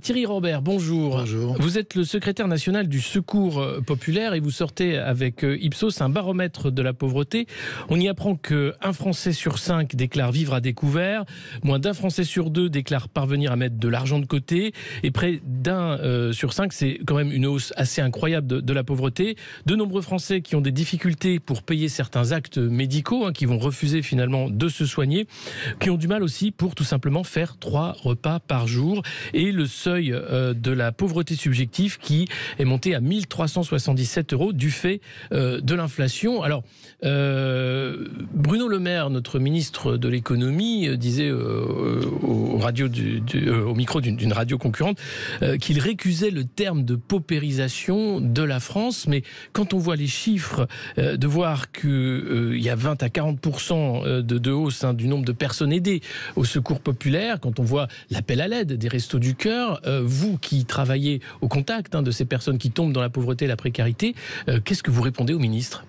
Thierry Robert, bonjour. Bonjour. Vous êtes le secrétaire national du Secours populaire et vous sortez avec Ipsos un baromètre de la pauvreté. On y apprend qu'un Français sur 5 déclare vivre à découvert, moins d'un Français sur 2 déclare parvenir à mettre de l'argent de côté, et près d'un sur 5, c'est quand même une hausse assez incroyable de la pauvreté. De nombreux Français qui ont des difficultés pour payer certains actes médicaux, qui vont refuser finalement de se soigner, qui ont du mal aussi pour tout simplement faire 3 repas par jour. Et le seuil de la pauvreté subjective qui est monté à 1 377 € du fait de l'inflation. Alors, Bruno Le Maire, notre ministre de l'économie, disait au micro d'une radio concurrente qu'il récusait le terme de paupérisation de la France. Mais quand on voit les chiffres, de voir qu'il y a 20 à 40% de hausse du nombre de personnes aidées au secours populaire, quand on voit l'appel à l'aide des Restos du Cœur, vous qui travaillez au contact de ces personnes qui tombent dans la pauvreté et la précarité, qu'est-ce que vous répondez au ministre ?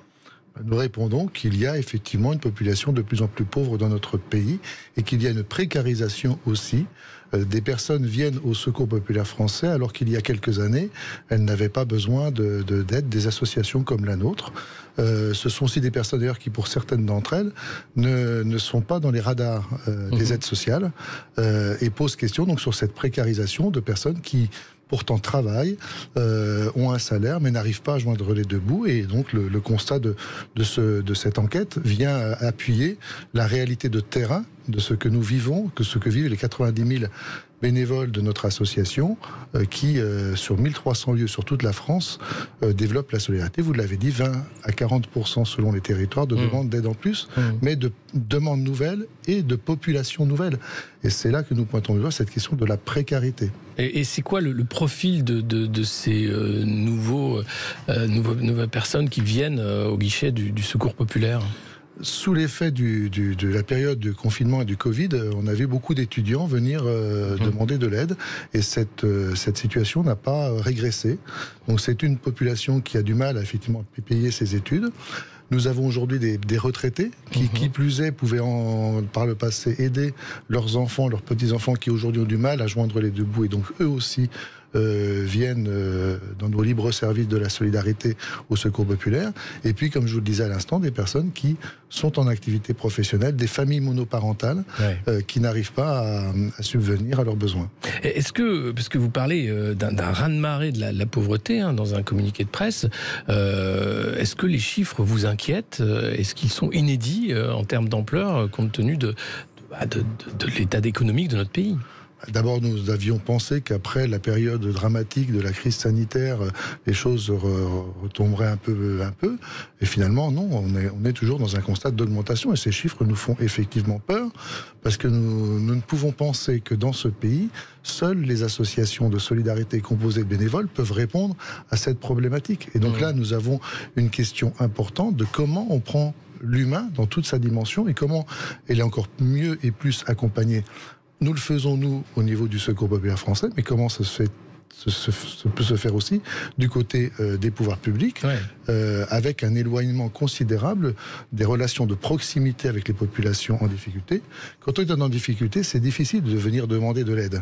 Nous répondons qu'il y a effectivement une population de plus en plus pauvre dans notre pays et qu'il y a une précarisation aussi. Des personnes viennent au Secours populaire français alors qu'il y a quelques années, elles n'avaient pas besoin d'aide des associations comme la nôtre. Ce sont aussi des personnes d'ailleurs qui, pour certaines d'entre elles, ne sont pas dans les radars des aides sociales et posent question donc sur cette précarisation de personnes qui pourtant travaillent, ont un salaire, mais n'arrivent pas à joindre les deux bouts. Et donc le constat de cette enquête vient appuyer la réalité de terrain de ce que nous vivons, ce que vivent les 90 000 bénévoles de notre association qui, sur 1300 lieux sur toute la France, développent la solidarité. Vous l'avez dit, 20 à 40% selon les territoires de demandes d'aide en plus, mais de demandes nouvelles et de populations nouvelles. Et c'est là que nous pointons du doigt cette question de la précarité. Et c'est quoi le profil de ces nouvelles personnes qui viennent au guichet du Secours populaire ? Sous l'effet de la période de confinement et du Covid, on a vu beaucoup d'étudiants venir demander de l'aide et cette situation n'a pas régressé. Donc c'est une population qui a du mal à effectivement payer ses études. Nous avons aujourd'hui des retraités qui plus est, pouvaient par le passé aider leurs enfants, leurs petits-enfants qui aujourd'hui ont du mal à joindre les deux bouts et donc eux aussi viennent dans nos libres services de la solidarité au Secours populaire. Et puis, comme je vous le disais à l'instant, des personnes qui sont en activité professionnelle, des familles monoparentales qui n'arrivent pas à subvenir à leurs besoins. Est-ce que, parce que vous parlez d'un raz-de-marée de la pauvreté dans un communiqué de presse, est-ce que les chiffres vous inquiètent ? Est-ce qu'ils sont inédits en termes d'ampleur compte tenu de l'état économique de notre pays ? D'abord, nous avions pensé qu'après la période dramatique de la crise sanitaire, les choses retomberaient un peu. Et finalement, non, on est toujours dans un constat d'augmentation. Et ces chiffres nous font effectivement peur, parce que nous ne pouvons penser que dans ce pays, seules les associations de solidarité composées de bénévoles peuvent répondre à cette problématique. Et donc là, nous avons une question importante de comment on prend l'humain dans toute sa dimension et comment elle est encore mieux et plus accompagnée. Nous le faisons, nous, au niveau du Secours populaire français, mais comment ça peut se faire aussi du côté des pouvoirs publics, avec un éloignement considérable des relations de proximité avec les populations en difficulté. Quand on est en difficulté, c'est difficile de venir demander de l'aide.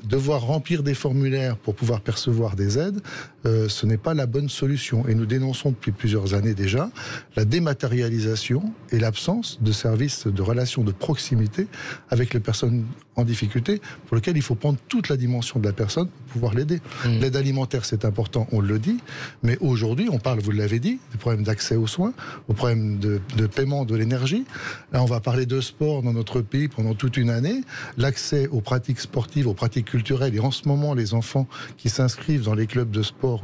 Devoir remplir des formulaires pour pouvoir percevoir des aides, ce n'est pas la bonne solution. Et nous dénonçons depuis plusieurs années déjà la dématérialisation et l'absence de services de relations de proximité avec les personnes en difficulté, pour lesquelles il faut prendre toute la dimension de la personne pour pouvoir l'aider. L'aide alimentaire, c'est important, on le dit, mais aujourd'hui, on parle, vous l'avez dit, des problèmes d'accès aux soins, aux problèmes de paiement de l'énergie. Là, on va parler de sport dans notre pays pendant toute une année, l'accès aux pratiques sportives, aux pratiques culturelles, et en ce moment, les enfants qui s'inscrivent dans les clubs de sport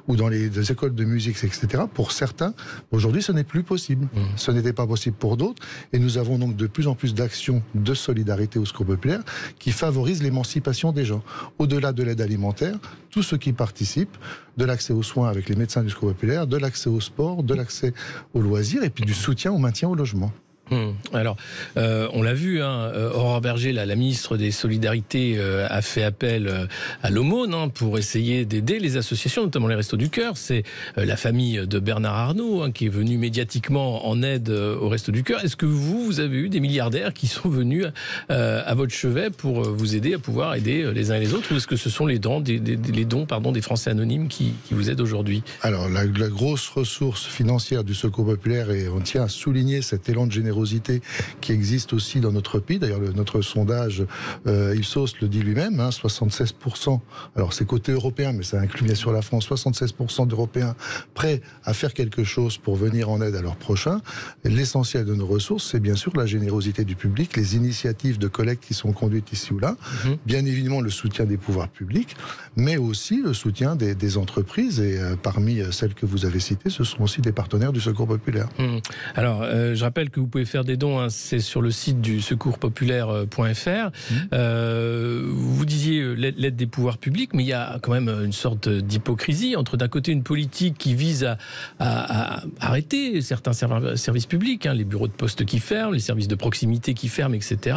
ou dans les écoles de musique, etc., pour certains, aujourd'hui, ce n'est plus possible. Ce n'était pas possible pour d'autres, et nous avons donc de plus en plus d'actions de solidarité au Secours populaire qui favorisent l'émancipation des gens. Au-delà de l'aide alimentaire, tous ceux qui participent, de l'accès aux soins avec les médecins du Secours populaire, de l'accès au sport, de l'accès aux loisirs et puis du soutien au maintien au logement. Alors, on l'a vu, Aurore Bergé, la ministre des Solidarités, a fait appel à l'aumône pour essayer d'aider les associations, notamment les Restos du Cœur. C'est la famille de Bernard Arnault qui est venue médiatiquement en aide aux Restos du Cœur. Est-ce que vous avez eu des milliardaires qui sont venus à votre chevet pour vous aider à pouvoir aider les uns et les autres, ou est-ce que ce sont les dons des Français anonymes qui vous aident aujourd'hui? Alors, la grosse ressource financière du Secours populaire, et on tient à souligner cet élan de générosité qui existe aussi dans notre pays. D'ailleurs, notre sondage Ipsos le dit lui-même, 76%, alors c'est côté européen, mais ça inclut bien sûr la France, 76% d'Européens prêts à faire quelque chose pour venir en aide à leurs prochains. L'essentiel de nos ressources, c'est bien sûr la générosité du public, les initiatives de collecte qui sont conduites ici ou là, bien évidemment le soutien des pouvoirs publics, mais aussi le soutien des entreprises, et parmi celles que vous avez citées, ce sont aussi des partenaires du Secours populaire. Alors, je rappelle que vous pouvez faire des dons, c'est sur le site du secourspopulaire.fr. Vous disiez l'aide des pouvoirs publics, mais il y a quand même une sorte d'hypocrisie entre d'un côté une politique qui vise à arrêter certains services publics, les bureaux de poste qui ferment, les services de proximité qui ferment, etc.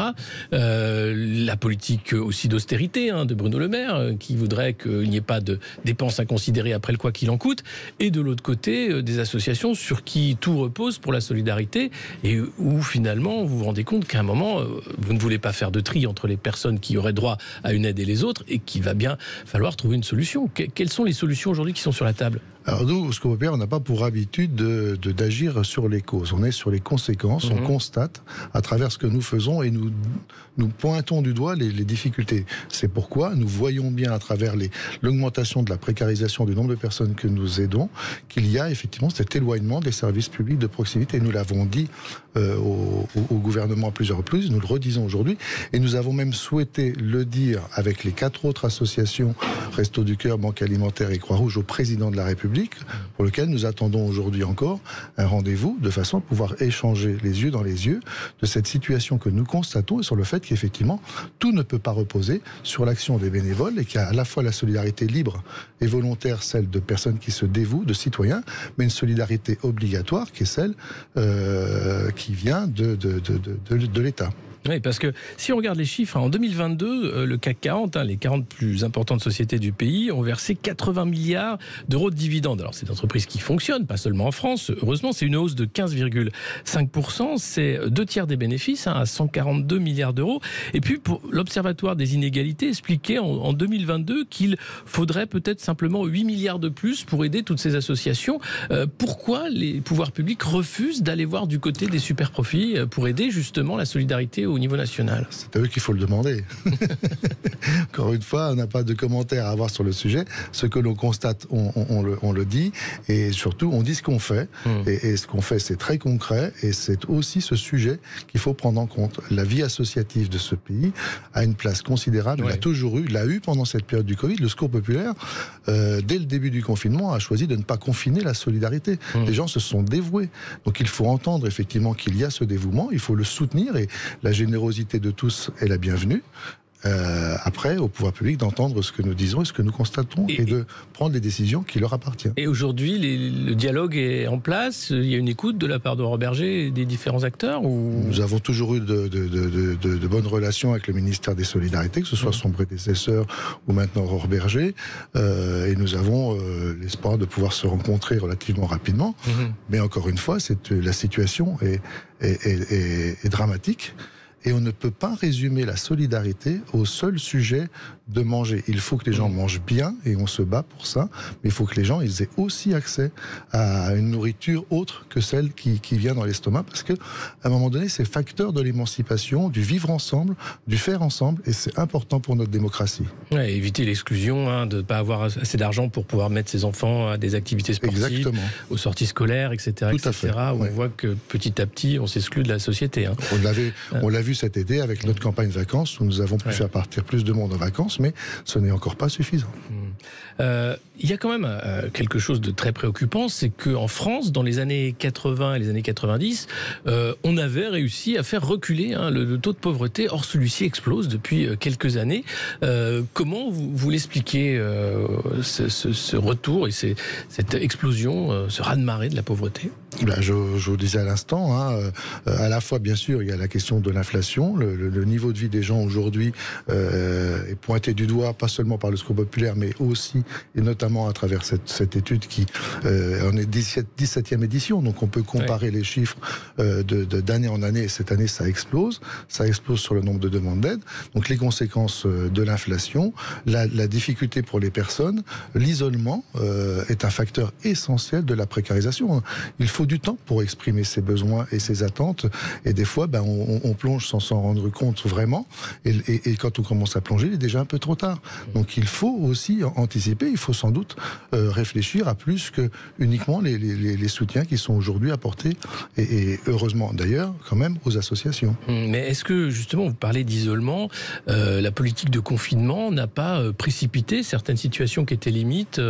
La politique aussi d'austérité de Bruno Le Maire, qui voudrait qu'il n'y ait pas de dépenses à considérer après le quoi qu'il en coûte, et de l'autre côté des associations sur qui tout repose pour la solidarité, et où finalement vous vous rendez compte qu'à un moment vous ne voulez pas faire de tri entre les personnes qui auraient droit à une aide et les autres, et qu'il va bien falloir trouver une solution. Quelles sont les solutions aujourd'hui qui sont sur la table? Alors nous, au Secours populaire, on n'a pas pour habitude d'agir sur les causes. On est sur les conséquences, on constate à travers ce que nous faisons, et nous pointons du doigt les difficultés. C'est pourquoi nous voyons bien à travers l'augmentation de la précarisation du nombre de personnes que nous aidons, qu'il y a effectivement cet éloignement des services publics de proximité. Nous l'avons dit au gouvernement à plusieurs reprises, nous le redisons aujourd'hui, et nous avons même souhaité le dire avec les 4 autres associations, Restos du Cœur, Banque Alimentaire et Croix-Rouge, au président de la République, pour lequel nous attendons aujourd'hui encore un rendez-vous, de façon à pouvoir échanger les yeux dans les yeux de cette situation que nous constatons, et sur le fait qu'effectivement tout ne peut pas reposer sur l'action des bénévoles, et qu'il y a à la fois la solidarité libre et volontaire, celle de personnes qui se dévouent, de citoyens, mais une solidarité obligatoire qui est celle qui vient de l'État. Oui, parce que si on regarde les chiffres, en 2022, le CAC 40, les 40 plus importantes sociétés du pays, ont versé 80 milliards d'euros de dividendes. Alors, c'est une entreprise qui fonctionne, pas seulement en France. Heureusement, c'est une hausse de 15,5%. C'est 2/3 des bénéfices, à 142 milliards d'euros. Et puis, pour l'Observatoire des inégalités, expliquait en 2022 qu'il faudrait peut-être simplement 8 milliards de plus pour aider toutes ces associations. Pourquoi les pouvoirs publics refusent d'aller voir du côté des super profits pour aider justement la solidarité au niveau national? C'est à eux qu'il faut le demander. Encore une fois, on n'a pas de commentaires à avoir sur le sujet. Ce que l'on constate, on le dit, et surtout, on dit ce qu'on fait. Et ce qu'on fait, c'est très concret, et c'est aussi ce sujet qu'il faut prendre en compte. La vie associative de ce pays a une place considérable, l'a toujours eu, l'a eu pendant cette période du Covid. Le Secours populaire, dès le début du confinement, a choisi de ne pas confiner la solidarité. Les gens se sont dévoués. Donc il faut entendre effectivement qu'il y a ce dévouement, il faut le soutenir, et la générosité de tous est la bienvenue. Après, au pouvoir public d'entendre ce que nous disons et ce que nous constatons, et de prendre les décisions qui leur appartiennent. Et aujourd'hui, le dialogue est en place? Il y a une écoute de la part d'Aurore Bergé et des différents acteurs, ou... Nous avons toujours eu de bonnes relations avec le ministère des Solidarités, que ce soit son prédécesseur ou maintenant Aurore Bergé, et nous avons l'espoir de pouvoir se rencontrer relativement rapidement. Mais encore une fois, la situation est dramatique. Et on ne peut pas résumer la solidarité au seul sujet de manger. Il faut que les gens mangent bien, et on se bat pour ça, mais il faut que les gens aient aussi accès à une nourriture autre que celle qui vient dans l'estomac, parce qu'à un moment donné, c'est facteur de l'émancipation, du vivre ensemble, du faire ensemble, et c'est important pour notre démocratie. Ouais, éviter l'exclusion, de ne pas avoir assez d'argent pour pouvoir mettre ses enfants à des activités sportives, aux sorties scolaires, etc. Tout à fait. On voit que petit à petit, on s'exclut de la société. On l'a vu vu cet été avec notre campagne vacances où nous avons pu faire partir plus de monde en vacances, mais ce n'est encore pas suffisant. Il y a quand même quelque chose de très préoccupant, c'est qu'en France, dans les années 80 et les années 90, on avait réussi à faire reculer le taux de pauvreté. Or, celui-ci explose depuis quelques années. Comment vous l'expliquez, ce retour et cette explosion, ce raz-de-marée de la pauvreté ? Je vous disais à l'instant, à la fois, bien sûr, il y a la question de l'inflation. Le niveau de vie des gens aujourd'hui est pointé du doigt, pas seulement par le Secours populaire, mais aussi, et notamment à travers cette étude qui en est 17e édition. Donc on peut comparer les chiffres d'année en année. Et cette année, ça explose. Ça explose sur le nombre de demandes d'aide. Donc les conséquences de l'inflation, la difficulté pour les personnes, l'isolement est un facteur essentiel de la précarisation. Il faut du temps pour exprimer ses besoins et ses attentes. Et des fois, on plonge sans s'en rendre compte vraiment. Et quand on commence à plonger, il est déjà un peu trop tard. Donc il faut aussi anticiper. Il faut sans doute réfléchir à plus que uniquement les soutiens qui sont aujourd'hui apportés, et heureusement d'ailleurs, quand même, aux associations. Mais est-ce que, justement, vous parlez d'isolement, la politique de confinement n'a pas précipité certaines situations qui étaient limites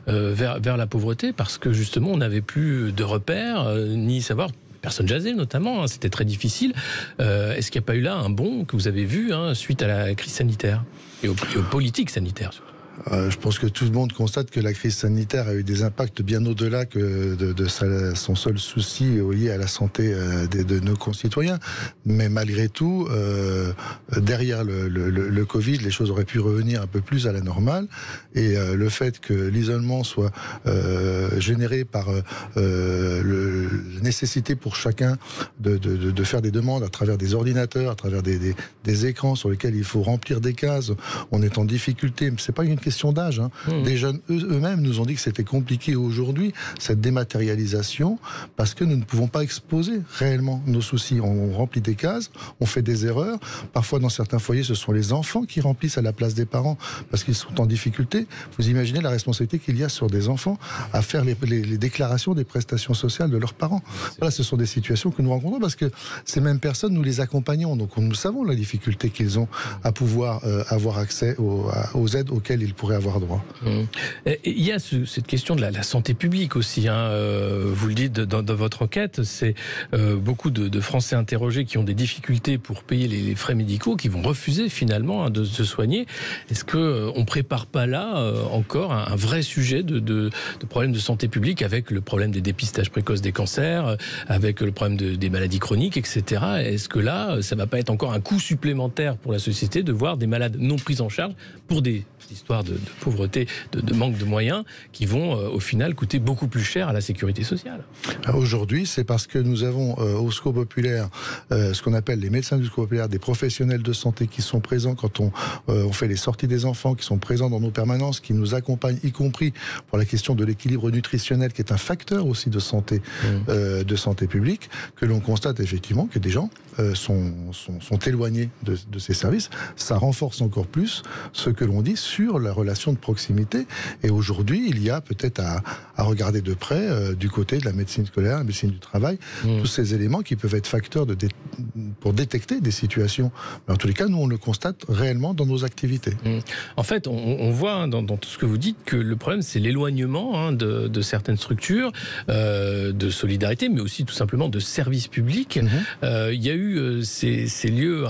vers la pauvreté, parce que, justement, on n'avait plus de repères, ni savoir... Personnes jasées notamment, c'était très difficile. Est-ce qu'il n'y a pas eu là un bond que vous avez vu suite à la crise sanitaire et aux politiques sanitaires ? Je pense que tout le monde constate que la crise sanitaire a eu des impacts bien au-delà que son seul souci lié à la santé de nos concitoyens. Mais malgré tout, derrière le Covid, les choses auraient pu revenir un peu plus à la normale. Et le fait que l'isolement soit généré par la nécessité pour chacun de faire des demandes à travers des ordinateurs, à travers des écrans sur lesquels il faut remplir des cases, on est en difficulté. Mais c'est pas une question d'âge. Des jeunes eux-mêmes nous ont dit que c'était compliqué aujourd'hui, cette dématérialisation, parce que nous ne pouvons pas exposer réellement nos soucis. On remplit des cases, on fait des erreurs. Parfois, dans certains foyers, ce sont les enfants qui remplissent à la place des parents parce qu'ils sont en difficulté. Vous imaginez la responsabilité qu'il y a sur des enfants à faire les déclarations des prestations sociales de leurs parents. Voilà, ce sont des situations que nous rencontrons parce que ces mêmes personnes, nous les accompagnons. Donc, nous savons la difficulté qu'ils ont à pouvoir avoir accès aux aides auxquelles ils pourraient avoir droit. Il y a cette question de la santé publique aussi. Vous le dites dans votre enquête, c'est beaucoup de Français interrogés qui ont des difficultés pour payer les frais médicaux, qui vont refuser finalement de se soigner. Est-ce qu'on ne prépare pas là encore un vrai sujet de problème de santé publique, avec le problème des dépistages précoces des cancers, avec le problème des maladies chroniques, etc. Est-ce que là, ça ne va pas être encore un coût supplémentaire pour la société de voir des malades non pris en charge pour des histoires de pauvreté, de manque de moyens, qui vont au final coûter beaucoup plus cher à la sécurité sociale? Aujourd'hui, c'est parce que nous avons au Secours populaire ce qu'on appelle les médecins du Secours populaire, des professionnels de santé qui sont présents quand on fait les sorties des enfants, qui sont présents dans nos permanences, qui nous accompagnent, y compris pour la question de l'équilibre nutritionnel, qui est un facteur aussi de santé publique, que l'on constate effectivement que des gens sont éloignés de ces services. Ça renforce encore plus ce que l'on dit sur la relation de proximité. Et aujourd'hui, il y a peut-être à regarder de près du côté de la médecine scolaire, la médecine du travail, tous ces éléments qui peuvent être facteurs pour détecter des situations. Mais en tous les cas, nous, on le constate réellement dans nos activités. En fait, on voit dans tout ce que vous dites que le problème, c'est l'éloignement de certaines structures, de solidarité, mais aussi tout simplement de services publics. Il y a eu ces lieux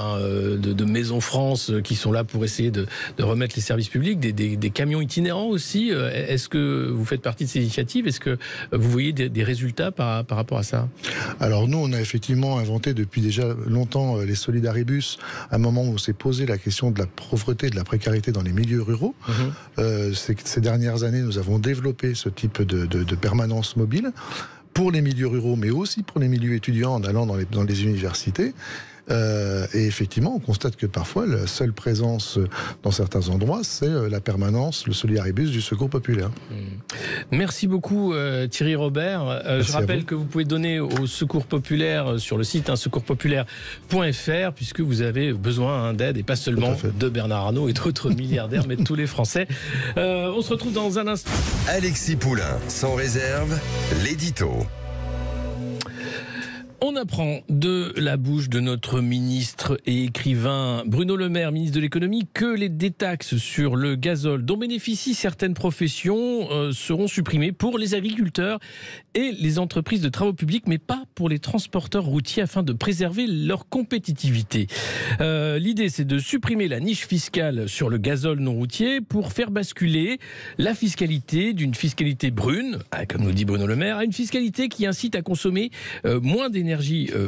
de Maison France qui sont là pour essayer de remettre les services publics, des camions itinérants aussi. Est-ce que vous faites partie de ces initiatives? Est-ce que vous voyez des résultats par rapport à ça? Alors nous, on a effectivement inventé depuis déjà longtemps les Solidaribus, à un moment où on s'est posé la question de la pauvreté, de la précarité dans les milieux ruraux. Ces dernières années, nous avons développé ce type de permanence mobile pour les milieux ruraux, mais aussi pour les milieux étudiants en allant dans les universités. Et effectivement, on constate que parfois, la seule présence dans certains endroits, c'est la permanence, le Solidaribus du Secours populaire. Merci beaucoup Thierry Robert. Je rappelle que vous pouvez donner au Secours populaire sur le site secourspopulaire.fr, puisque vous avez besoin d'aide, et pas seulement de Bernard Arnault et d'autres milliardaires, mais de tous les Français. On se retrouve dans un instant. Alexis Poulain, sans réserve, l'édito. On apprend de la bouche de notre ministre et écrivain Bruno Le Maire, ministre de l'économie, que les détaxes sur le gazole dont bénéficient certaines professions seront supprimées pour les agriculteurs et les entreprises de travaux publics, mais pas pour les transporteurs routiers afin de préserver leur compétitivité. L'idée, c'est de supprimer la niche fiscale sur le gazole non routier pour faire basculer la fiscalité d'une fiscalité brune, comme nous dit Bruno Le Maire, à une fiscalité qui incite à consommer moins d'énergie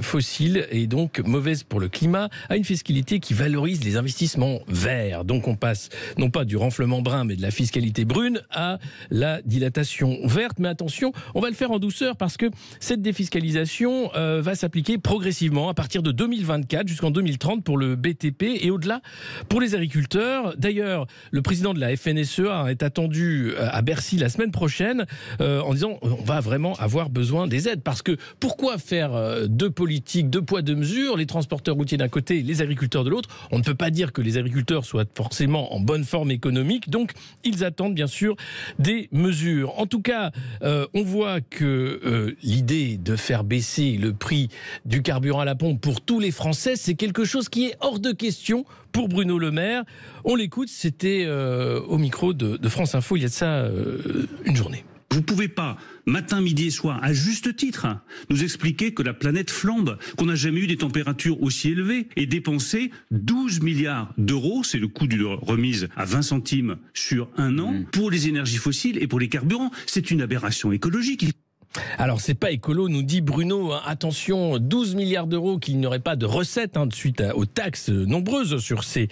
fossile et donc mauvaise pour le climat, à une fiscalité qui valorise les investissements verts. Donc on passe non pas du renflement brun mais de la fiscalité brune à la dilatation verte. Mais attention, on va le faire en douceur parce que cette défiscalisation va s'appliquer progressivement à partir de 2024 jusqu'en 2030 pour le BTP et au-delà pour les agriculteurs. D'ailleurs, le président de la FNSEA est attendu à Bercy la semaine prochaine en disant on va vraiment avoir besoin des aides parce que pourquoi faire deux politiques, deux poids, deux mesures, les transporteurs routiers d'un côté, les agriculteurs de l'autre. On ne peut pas dire que les agriculteurs soient forcément en bonne forme économique, donc ils attendent bien sûr des mesures. En tout cas, on voit que l'idée de faire baisser le prix du carburant à la pompe pour tous les Français, c'est quelque chose qui est hors de question pour Bruno Le Maire. On l'écoute, c'était au micro de France Info il y a de ça une journée. Vous ne pouvez pas, matin, midi et soir, à juste titre, nous expliquer que la planète flambe, qu'on n'a jamais eu des températures aussi élevées et dépenser 12 milliards d'euros, c'est le coût d'une remise à 20 centimes sur un an, pour les énergies fossiles et pour les carburants. C'est une aberration écologique. Alors, c'est pas écolo, nous dit Bruno. Attention, 12 milliards d'euros qu'il n'y aurait pas de recettes suite aux taxes nombreuses sur ces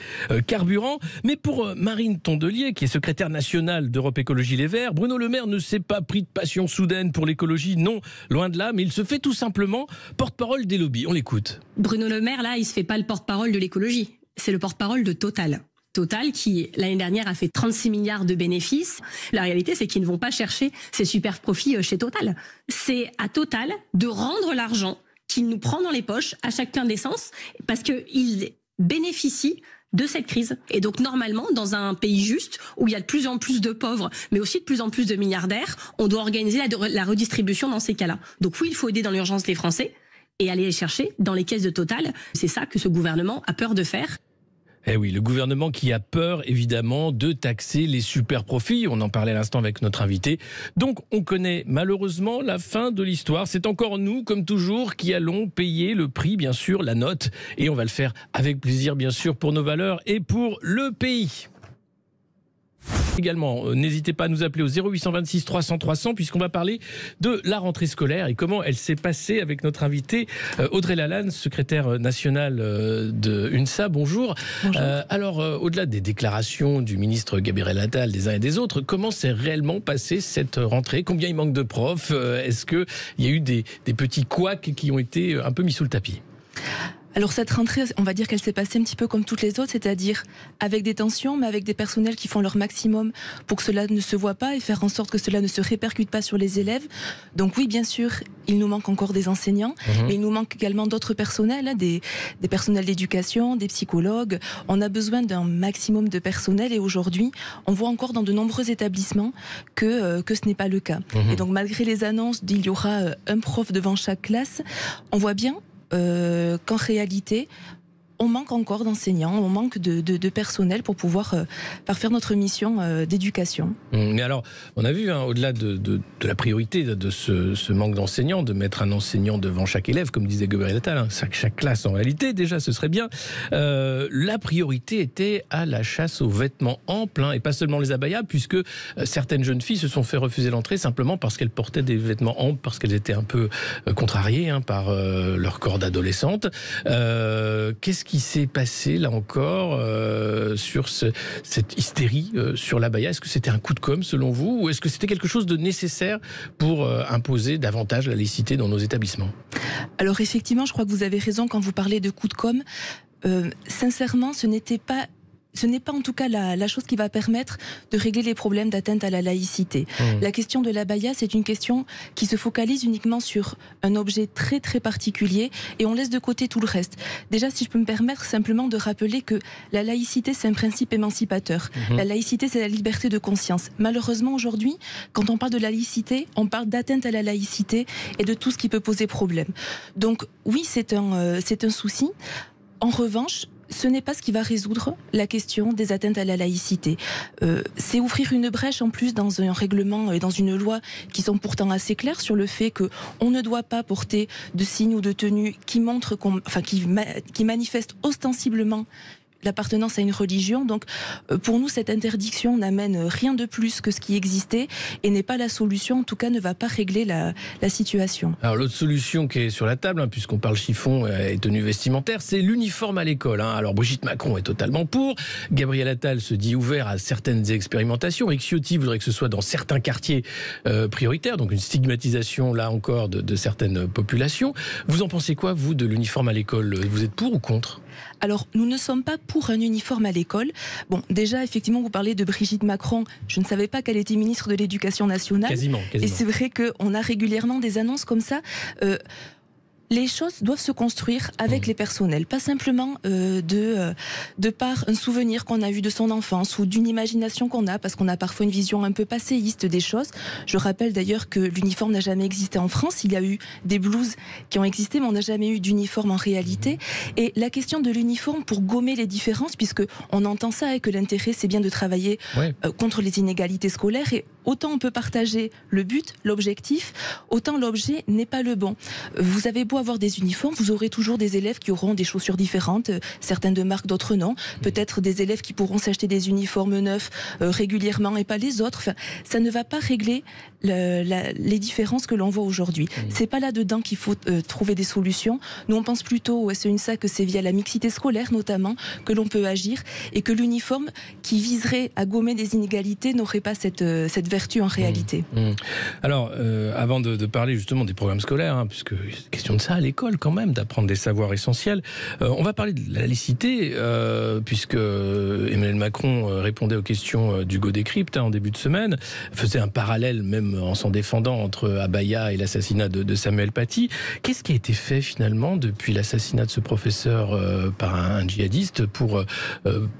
carburants. Mais pour Marine Tondelier, qui est secrétaire nationale d'Europe Écologie Les Verts, Bruno Le Maire ne s'est pas pris de passion soudaine pour l'écologie, non, loin de là, mais il se fait tout simplement porte-parole des lobbies. On l'écoute. Bruno Le Maire, là, il se fait pas le porte-parole de l'écologie, c'est le porte-parole de Total. Total qui, l'année dernière, a fait 36 milliards de bénéfices. La réalité, c'est qu'ils ne vont pas chercher ces super profits chez Total. C'est à Total de rendre l'argent qu'il nous prend dans les poches à chaque plein d'essence parce qu'il bénéficie de cette crise. Et donc, normalement, dans un pays juste, où il y a de plus en plus de pauvres, mais aussi de plus en plus de milliardaires, on doit organiser la redistribution dans ces cas-là. Donc oui, il faut aider dans l'urgence les Français et aller les chercher dans les caisses de Total. C'est ça que ce gouvernement a peur de faire. Eh oui, le gouvernement qui a peur, évidemment, de taxer les super profits. On en parlait à l'instant avec notre invité. Donc, on connaît malheureusement la fin de l'histoire. C'est encore nous, comme toujours, qui allons payer le prix, bien sûr, la note. Et on va le faire avec plaisir, bien sûr, pour nos valeurs et pour le pays. Également, n'hésitez pas à nous appeler au 0826 300 300 puisqu'on va parler de la rentrée scolaire et comment elle s'est passée avec notre invité Audrey Lalanne, secrétaire nationale de UNSA. Bonjour. Bonjour. Alors, au-delà des déclarations du ministre Gabriel Attal des uns et des autres, comment s'est réellement passée cette rentrée? Combien il manque de profs? Est-ce qu'il y a eu des petits couacs qui ont été un peu mis sous le tapis? Alors cette rentrée, on va dire qu'elle s'est passée un petit peu comme toutes les autres, c'est-à-dire avec des tensions, mais avec des personnels qui font leur maximum pour que cela ne se voit pas et faire en sorte que cela ne se répercute pas sur les élèves. Donc oui, bien sûr, il nous manque encore des enseignants, mais il nous manque également d'autres personnels, des personnels d'éducation, des psychologues. On a besoin d'un maximum de personnel et aujourd'hui, on voit encore dans de nombreux établissements que ce n'est pas le cas. Et donc malgré les annonces d'il y aura un prof devant chaque classe, on voit bien qu'en réalité, on manque encore d'enseignants, on manque de personnel pour pouvoir faire notre mission d'éducation. Mais alors, on a vu, au-delà de la priorité de ce manque d'enseignants, de mettre un enseignant devant chaque élève, comme disait Gabriel Attal, chaque classe en réalité, déjà ce serait bien, la priorité était à la chasse aux vêtements amples, et pas seulement les abayas, puisque certaines jeunes filles se sont fait refuser l'entrée simplement parce qu'elles portaient des vêtements amples, parce qu'elles étaient un peu contrariées par leur corps d'adolescente. Qu'est-ce qui s'est passé là encore sur cette hystérie sur l'abaya? Est-ce que c'était un coup de com' selon vous, ou est-ce que c'était quelque chose de nécessaire pour imposer davantage la laïcité dans nos établissements? Alors effectivement, je crois que vous avez raison quand vous parlez de coup de com'. Sincèrement, ce n'était pas ce n'est pas en tout cas la chose qui va permettre de régler les problèmes d'atteinte à la laïcité. La question de l'abaya, c'est une question qui se focalise uniquement sur un objet très très particulier et on laisse de côté tout le reste. Déjà, si je peux me permettre simplement de rappeler que la laïcité, c'est un principe émancipateur. La laïcité, c'est la liberté de conscience. Malheureusement, aujourd'hui, quand on parle de la laïcité, on parle d'atteinte à la laïcité et de tout ce qui peut poser problème. Donc oui, c'est un souci. En revanche, ce n'est pas ce qui va résoudre la question des atteintes à la laïcité. C'est ouvrir une brèche en plus dans un règlement et dans une loi qui sont pourtant assez clairs sur le fait qu'on ne doit pas porter de signes ou de tenues qui montrent, qui manifestent ostensiblement l'appartenance à une religion. Donc, pour nous, cette interdiction n'amène rien de plus que ce qui existait et n'est pas la solution, en tout cas ne va pas régler la situation. Alors, l'autre solution qui est sur la table, puisqu'on parle chiffon et tenue vestimentaire, c'est l'uniforme à l'école. Alors, Brigitte Macron est totalement pour. Gabriel Attal se dit ouvert à certaines expérimentations. Eric Ciotti voudrait que ce soit dans certains quartiers prioritaires, donc une stigmatisation, là encore, de certaines populations. Vous en pensez quoi, vous, de l'uniforme à l'école? Vous êtes pour ou contre? Alors, nous ne sommes pas pour un uniforme à l'école. Bon, déjà, effectivement, vous parlez de Brigitte Macron. Je ne savais pas qu'elle était ministre de l'Éducation nationale. Quasiment. Et c'est vrai qu'on a régulièrement des annonces comme ça. Les choses doivent se construire avec les personnels, pas simplement de par un souvenir qu'on a eu de son enfance ou d'une imagination qu'on a, parce qu'on a parfois une vision un peu passéiste des choses. Je rappelle d'ailleurs que l'uniforme n'a jamais existé en France. Il y a eu des blouses qui ont existé, mais on n'a jamais eu d'uniforme en réalité. Et la question de l'uniforme pour gommer les différences, puisque on entend ça et que l'intérêt c'est bien de travailler contre les inégalités scolaires, et autant on peut partager le but, l'objectif, autant l'objet n'est pas le bon. Vous avez beau avoir des uniformes, vous aurez toujours des élèves qui auront des chaussures différentes, certaines de marque, d'autres non. Peut-être des élèves qui pourront s'acheter des uniformes neufs régulièrement et pas les autres. Enfin, ça ne va pas régler les différences que l'on voit aujourd'hui. C'est pas là-dedans qu'il faut trouver des solutions. Nous, on pense plutôt au SEUNSA que c'est via la mixité scolaire notamment que l'on peut agir et que l'uniforme qui viserait à gommer des inégalités n'aurait pas cette vertu en réalité. Alors, avant de parler justement des programmes scolaires, puisque c'est question de ça à l'école quand même, d'apprendre des savoirs essentiels, on va parler de la laïcité, puisque Emmanuel Macron répondait aux questions d'Hugo Décrypte en début de semaine, faisait un parallèle même en s'en défendant entre Abaya et l'assassinat de Samuel Paty. Qu'est-ce qui a été fait finalement depuis l'assassinat de ce professeur par un djihadiste pour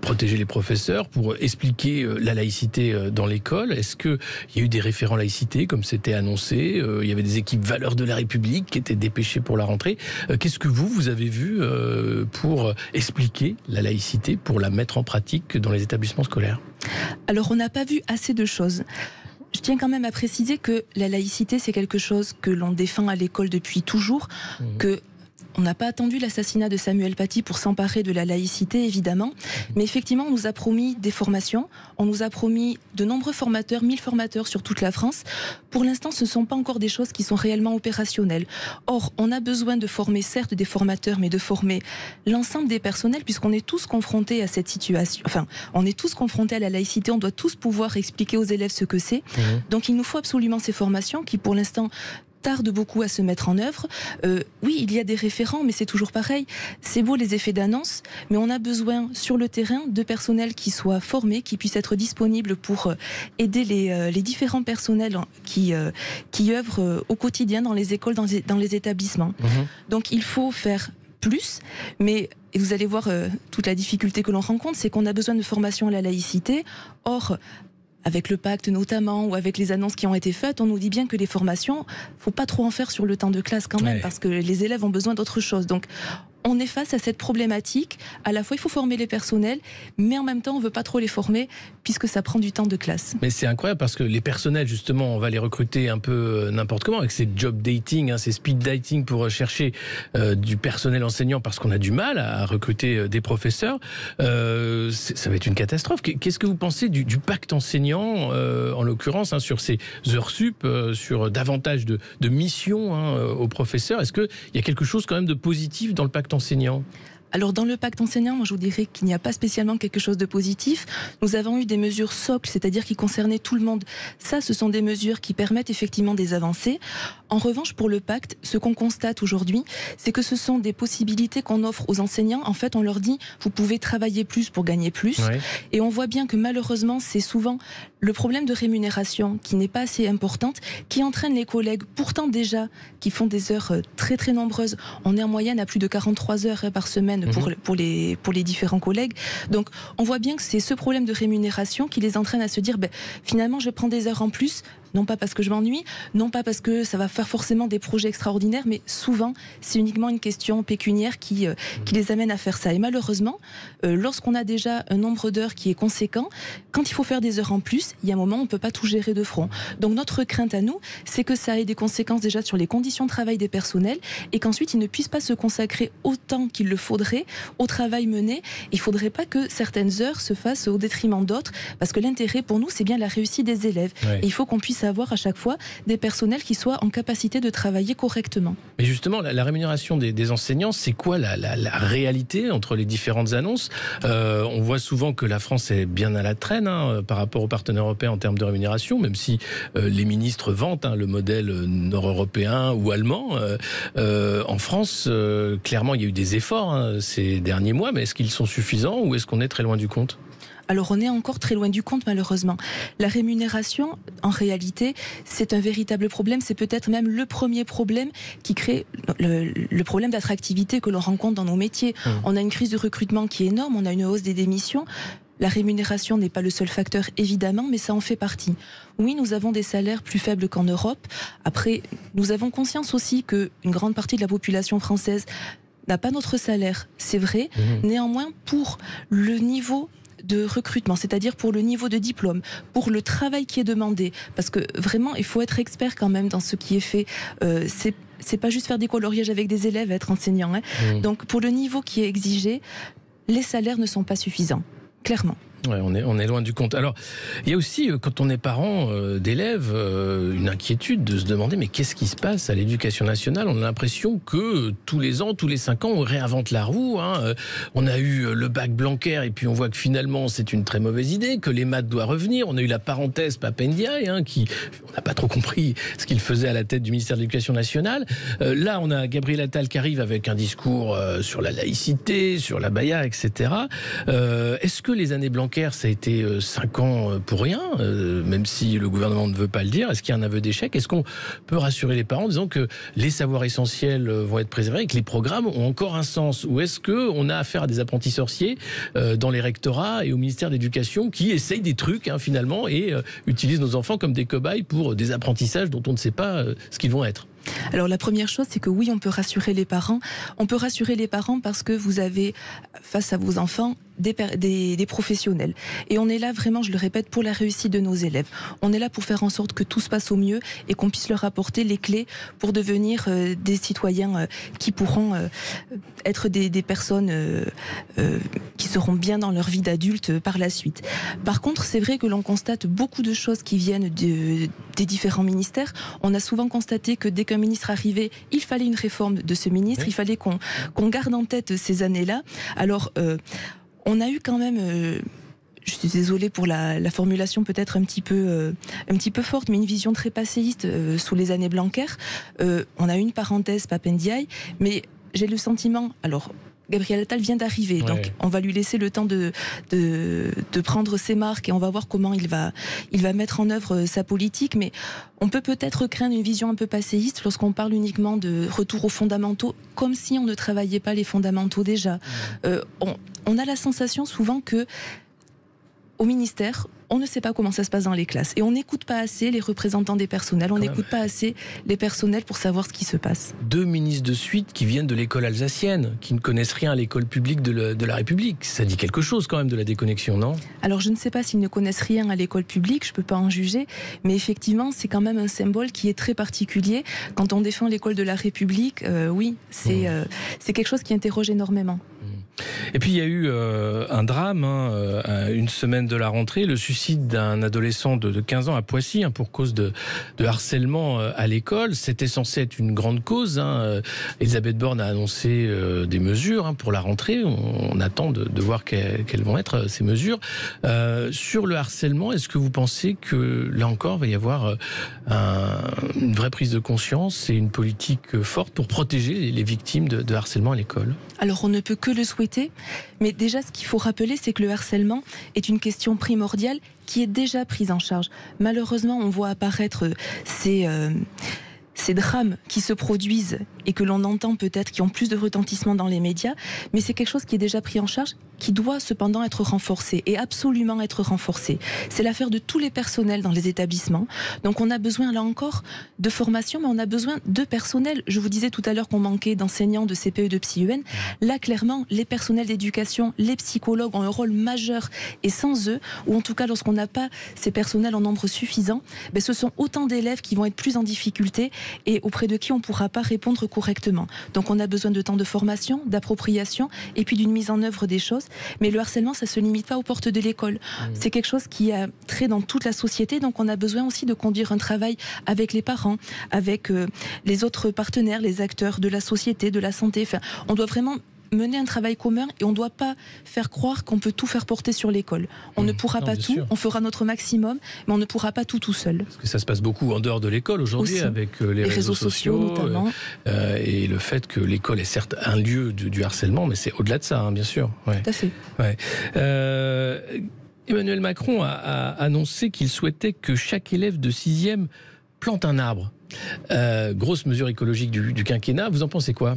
protéger les professeurs, pour expliquer la laïcité dans l'école? Est-ce qu'il y a eu des référents laïcité comme c'était annoncé? Il y avait des équipes valeurs de la République qui étaient dépêchées pour la rentrée. Qu'est-ce que vous avez vu pour expliquer la laïcité, pour la mettre en pratique dans les établissements scolaires? Alors, on n'a pas vu assez de choses. Je tiens quand même à préciser que la laïcité, c'est quelque chose que l'on défend à l'école depuis toujours, que on n'a pas attendu l'assassinat de Samuel Paty pour s'emparer de la laïcité, évidemment. Mais effectivement, on nous a promis des formations. On nous a promis de nombreux formateurs, 1000 formateurs sur toute la France. Pour l'instant, ce ne sont pas encore des choses qui sont réellement opérationnelles. Or, on a besoin de former, certes, des formateurs, mais de former l'ensemble des personnels, puisqu'on est tous confrontés à cette situation. Enfin, on est tous confrontés à la laïcité. On doit tous pouvoir expliquer aux élèves ce que c'est. Donc, il nous faut absolument ces formations qui, pour l'instant, tarde beaucoup à se mettre en œuvre. Oui, il y a des référents, mais c'est toujours pareil. C'est beau les effets d'annonce, mais on a besoin sur le terrain de personnels qui soient formés, qui puissent être disponibles pour aider les différents personnels qui œuvrent au quotidien dans les écoles, dans les établissements. Donc il faut faire plus, mais et vous allez voir toute la difficulté que l'on rencontre, c'est qu'on a besoin de formation à la laïcité. Or, avec le pacte notamment, ou avec les annonces qui ont été faites, on nous dit bien que les formations, faut pas trop en faire sur le temps de classe quand même, parce que les élèves ont besoin d'autre chose. Donc, on est face à cette problématique. À la fois, il faut former les personnels, mais en même temps, on ne veut pas trop les former, puisque ça prend du temps de classe. Mais c'est incroyable, parce que les personnels, justement, on va les recruter un peu n'importe comment, avec ces job dating, ces speed dating pour chercher du personnel enseignant, parce qu'on a du mal à recruter des professeurs. Ça va être une catastrophe. Qu'est-ce que vous pensez du pacte enseignant, en l'occurrence, sur ces heures sup, sur davantage de missions aux professeurs? Est-ce qu'il y a quelque chose quand même de positif dans le pacte enseignant? Alors dans le pacte enseignant, moi je vous dirais qu'il n'y a pas spécialement quelque chose de positif. Nous avons eu des mesures socles, c'est-à-dire qui concernaient tout le monde. Ça, ce sont des mesures qui permettent effectivement des avancées. En revanche, pour le pacte, ce qu'on constate aujourd'hui, c'est que ce sont des possibilités qu'on offre aux enseignants. En fait, on leur dit, vous pouvez travailler plus pour gagner plus. Ouais. Et on voit bien que malheureusement, c'est souvent le problème de rémunération qui n'est pas assez importante, qui entraîne les collègues, pourtant déjà, qui font des heures très très nombreuses. On est en moyenne à plus de 43 heures par semaine pour les différents collègues. Donc on voit bien que c'est ce problème de rémunération qui les entraîne à se dire finalement je prends des heures en plus, non pas parce que je m'ennuie, non pas parce que ça va faire forcément des projets extraordinaires, mais souvent c'est uniquement une question pécuniaire qui les amène à faire ça. Et malheureusement, lorsqu'on a déjà un nombre d'heures qui est conséquent, quand il faut faire des heures en plus, il y a un moment où on ne peut pas tout gérer de front. Donc notre crainte à nous, c'est que ça ait des conséquences déjà sur les conditions de travail des personnels et qu'ensuite ils ne puissent pas se consacrer autant qu'il le faudrait au travail mené. Il ne faudrait pas que certaines heures se fassent au détriment d'autres, parce que l'intérêt pour nous, c'est bien la réussite des élèves. Ouais. Et il faut qu'on puisse avoir à chaque fois des personnels qui soient en capacité de travailler correctement. Mais justement, la rémunération des enseignants, c'est quoi la réalité entre les différentes annonces ? On voit souvent que la France est bien à la traîne par rapport aux partenaires européens en termes de rémunération, même si les ministres vantent le modèle nord-européen ou allemand. En France, clairement, il y a eu des efforts ces derniers mois, mais est-ce qu'ils sont suffisants ou est-ce qu'on est très loin du compte ? Alors on est encore très loin du compte malheureusement. La rémunération, en réalité, c'est un véritable problème. C'est peut-être même le premier problème qui crée le problème d'attractivité que l'on rencontre dans nos métiers. On a une crise de recrutement qui est énorme, on a une hausse des démissions. La rémunération n'est pas le seul facteur, évidemment, mais ça en fait partie. Oui, nous avons des salaires plus faibles qu'en Europe. Après, nous avons conscience aussi qu'une grande partie de la population française n'a pas notre salaire, c'est vrai. Néanmoins, pour le niveau de recrutement, c'est-à-dire pour le niveau de diplôme, pour le travail qui est demandé, parce que vraiment, il faut être expert quand même dans ce qui est fait. C'est pas juste faire des coloriages avec des élèves, être enseignant. Donc, pour le niveau qui est exigé, les salaires ne sont pas suffisants, clairement. Ouais, on est loin du compte. Alors, il y a aussi, quand on est parent d'élèves, une inquiétude de se demander mais qu'est-ce qui se passe à l'éducation nationale ? On a l'impression que tous les ans, tous les 5 ans, on réinvente la roue. On a eu le bac Blanquer et puis on voit que finalement c'est une très mauvaise idée, que les maths doivent revenir. On a eu la parenthèse Pap Ndiaye, qui on n'a pas trop compris ce qu'il faisait à la tête du ministère de l'Éducation nationale. Là, on a Gabriel Attal qui arrive avec un discours sur la laïcité, sur la baya, etc. Est-ce que les années Blanquer, ça a été 5 ans pour rien, même si le gouvernement ne veut pas le dire? Est-ce qu'il y a un aveu d'échec? Est-ce qu'on peut rassurer les parents en disant que les savoirs essentiels vont être préservés et que les programmes ont encore un sens? Ou est-ce qu'on a affaire à des apprentis sorciers dans les rectorats et au ministère de l'Éducation qui essayent des trucs finalement et utilisent nos enfants comme des cobayes pour des apprentissages dont on ne sait pas ce qu'ils vont être? Alors la première chose, c'est que oui, on peut rassurer les parents. On peut rassurer les parents parce que vous avez face à vos enfants des professionnels. Et on est là vraiment, je le répète, pour la réussite de nos élèves. On est là pour faire en sorte que tout se passe au mieux et qu'on puisse leur apporter les clés pour devenir des citoyens qui pourront être des personnes qui seront bien dans leur vie d'adulte par la suite. Par contre, c'est vrai que l'on constate beaucoup de choses qui viennent des différents ministères. On a souvent constaté que dès qu'un ministre arrivait, il fallait une réforme de ce ministre, il fallait qu'on garde en tête ces années-là. Alors, on a eu quand même... je suis désolée pour la formulation peut-être un petit peu forte, mais une vision très passéiste sous les années Blanquer. On a eu une parenthèse Pap Ndiaye, mais j'ai le sentiment... Alors, Gabriel Attal vient d'arriver, donc on va lui laisser le temps de prendre ses marques et on va voir comment il va mettre en œuvre sa politique. Mais on peut peut-être craindre une vision un peu passéiste lorsqu'on parle uniquement de retour aux fondamentaux, comme si on ne travaillait pas les fondamentaux déjà. On a la sensation souvent que au ministère, on ne sait pas comment ça se passe dans les classes. Et on n'écoute pas assez les représentants des personnels, on n'écoute pas assez les personnels pour savoir ce qui se passe. 2 ministres de suite qui viennent de l'école alsacienne, qui ne connaissent rien à l'école publique de la République. Ça dit quelque chose quand même de la déconnexion, non? Alors je ne sais pas s'ils ne connaissent rien à l'école publique, je ne peux pas en juger, mais effectivement c'est quand même un symbole qui est très particulier. Quand on défend l'école de la République, oui, c'est quelque chose qui interroge énormément. Et puis il y a eu un drame, à une semaine de la rentrée, le suicide d'un adolescent de 15 ans à Poissy, pour cause de harcèlement à l'école. C'était censé être une grande cause. Elisabeth Borne a annoncé des mesures pour la rentrée. On attend de voir quelles vont être ces mesures. Sur le harcèlement, est-ce que vous pensez que là encore, il va y avoir une vraie prise de conscience et une politique forte pour protéger les victimes de harcèlement à l'école? Alors on ne peut que le souhaiter, mais déjà ce qu'il faut rappeler, c'est que le harcèlement est une question primordiale qui est déjà prise en charge. Malheureusement, on voit apparaître ces drames qui se produisent et que l'on entend peut-être qui ont plus de retentissement dans les médias, mais c'est quelque chose qui est déjà pris en charge, qui doit cependant être renforcé et absolument être renforcé. C'est l'affaire de tous les personnels dans les établissements. Donc on a besoin là encore de formation, mais on a besoin de personnel. Je vous disais tout à l'heure qu'on manquait d'enseignants de CPE, de PsyEN. Là clairement, les personnels d'éducation, les psychologues ont un rôle majeur et sans eux, ou en tout cas lorsqu'on n'a pas ces personnels en nombre suffisant, ce sont autant d'élèves qui vont être plus en difficulté et auprès de qui on ne pourra pas répondre correctement. Donc on a besoin de temps de formation, d'appropriation et puis d'une mise en œuvre des choses. Mais le harcèlement, ça ne se limite pas aux portes de l'école. C'est quelque chose qui a trait dans toute la société, donc on a besoin aussi de conduire un travail avec les parents, avec les autres partenaires, les acteurs de la société, de la santé. Enfin, on doit vraiment mener un travail commun et on ne doit pas faire croire qu'on peut tout faire porter sur l'école. On ne pourra pas tout, on fera notre maximum, mais on ne pourra pas tout seul. Parce que ça se passe beaucoup en dehors de l'école aujourd'hui, avec les réseaux sociaux notamment. Et le fait que l'école est certes un lieu du harcèlement, mais c'est au-delà de ça, bien sûr. Tout à fait. Emmanuel Macron a annoncé qu'il souhaitait que chaque élève de 6e plante un arbre. Grosse mesure écologique du quinquennat, vous en pensez quoi ?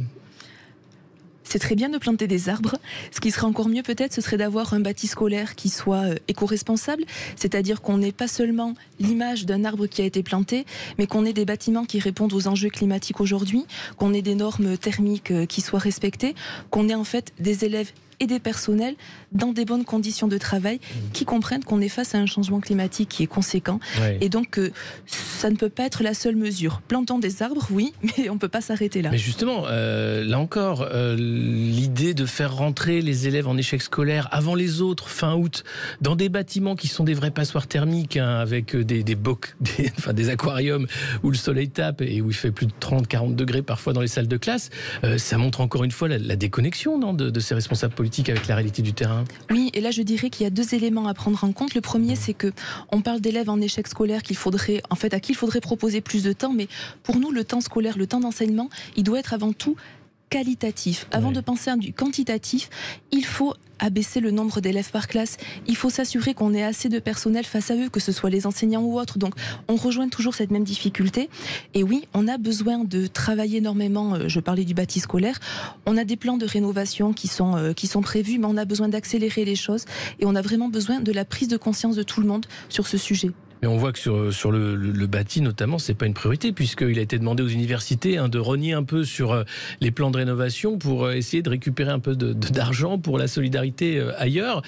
C'est très bien de planter des arbres. Ce qui serait encore mieux peut-être, ce serait d'avoir un bâti scolaire qui soit éco-responsable, c'est-à-dire qu'on n'ait pas seulement l'image d'un arbre qui a été planté, mais qu'on ait des bâtiments qui répondent aux enjeux climatiques aujourd'hui, qu'on ait des normes thermiques qui soient respectées, qu'on ait en fait des élèves et des personnels dans des bonnes conditions de travail qui comprennent qu'on est face à un changement climatique qui est conséquent. Et donc, ça ne peut pas être la seule mesure. Plantons des arbres, oui, mais on ne peut pas s'arrêter là. Mais justement, là encore, l'idée de faire rentrer les élèves en échec scolaire avant les autres, fin août, dans des bâtiments qui sont des vrais passoires thermiques, avec des aquariums où le soleil tape et où il fait plus de 30-40 degrés parfois dans les salles de classe, ça montre encore une fois la déconnexion de ces responsables politiques avec la réalité du terrain. Oui, et là je dirais qu'il y a 2 éléments à prendre en compte. Le premier, c'est que on parle d'élèves en échec scolaire à qui il faudrait proposer plus de temps, mais pour nous, le temps scolaire, le temps d'enseignement, il doit être avant tout qualitatif. Avant de penser à du quantitatif, il faut abaisser le nombre d'élèves par classe. Il faut s'assurer qu'on ait assez de personnel face à eux, que ce soit les enseignants ou autres. Donc, on rejoint toujours cette même difficulté. Et oui, on a besoin de travailler énormément. Je parlais du bâti scolaire. On a des plans de rénovation qui sont prévus, mais on a besoin d'accélérer les choses. Et on a vraiment besoin de la prise de conscience de tout le monde sur ce sujet. Mais on voit que sur le bâti notamment, c'est pas une priorité, puisqu'il a été demandé aux universités de rogner un peu sur les plans de rénovation pour essayer de récupérer un peu d'argent pour la solidarité ailleurs.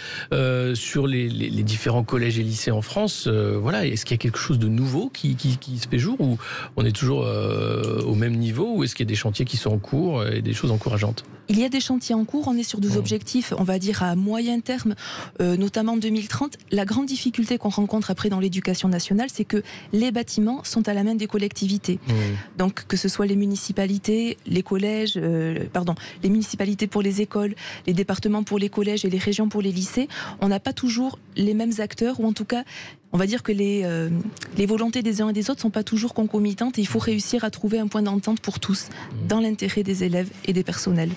Sur les différents collèges et lycées en France, est-ce qu'il y a quelque chose de nouveau qui se fait jour, ou on est toujours au même niveau, ou est-ce qu'il y a des chantiers qui sont en cours et des choses encourageantes ? Il y a des chantiers en cours, on est sur des objectifs, on va dire à moyen terme, notamment 2030. La grande difficulté qu'on rencontre après dans l'éducation nationale, c'est que les bâtiments sont à la main des collectivités. Donc que ce soit les municipalités, les collèges, les municipalités pour les écoles, les départements pour les collèges et les régions pour les lycées, on n'a pas toujours les mêmes acteurs, ou en tout cas, on va dire que les volontés des uns et des autres ne sont pas toujours concomitantes, et il faut réussir à trouver un point d'entente pour tous, dans l'intérêt des élèves et des personnels.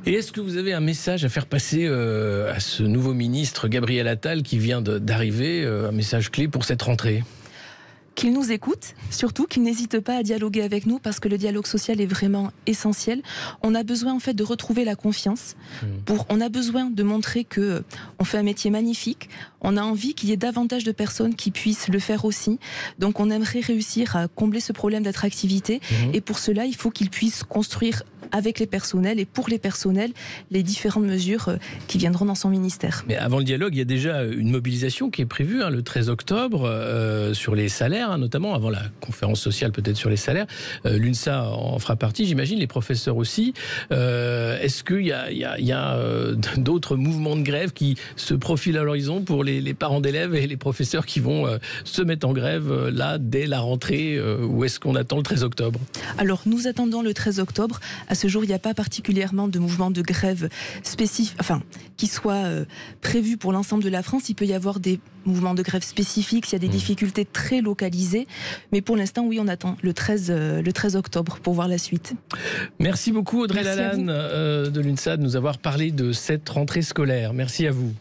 Et est-ce que vous avez un message à faire passer à ce nouveau ministre Gabriel Attal qui vient d'arriver, un message clé pour cette rentrée ? Qu'il nous écoute, surtout qu'il n'hésite pas à dialoguer avec nous, parce que le dialogue social est vraiment essentiel. On a besoin en fait de retrouver la confiance. On a besoin de montrer que on fait un métier magnifique. On a envie qu'il y ait davantage de personnes qui puissent le faire aussi. Donc on aimerait réussir à combler ce problème d'attractivité. Et pour cela, il faut qu'il puisse construire avec les personnels et pour les personnels les différentes mesures qui viendront dans son ministère. Mais avant le dialogue, il y a déjà une mobilisation qui est prévue le 13 octobre sur les salaires, notamment avant la conférence sociale peut-être sur les salaires. L'UNSA en fera partie, j'imagine, les professeurs aussi. Est-ce qu'il y a d'autres mouvements de grève qui se profilent à l'horizon pour les parents d'élèves et les professeurs qui vont se mettre en grève là dès la rentrée, ou est-ce qu'on attend le 13 octobre? Alors nous attendons le 13 octobre. À ce jour, il n'y a pas particulièrement de mouvement de grève spécifique, qui soit prévu pour l'ensemble de la France. Il peut y avoir des mouvements de grève spécifiques s'il y a des difficultés très localisées. Mais pour l'instant, oui, on attend le 13 octobre pour voir la suite. Merci beaucoup Audrey Lalanne de l'UNSA de nous avoir parlé de cette rentrée scolaire. Merci à vous.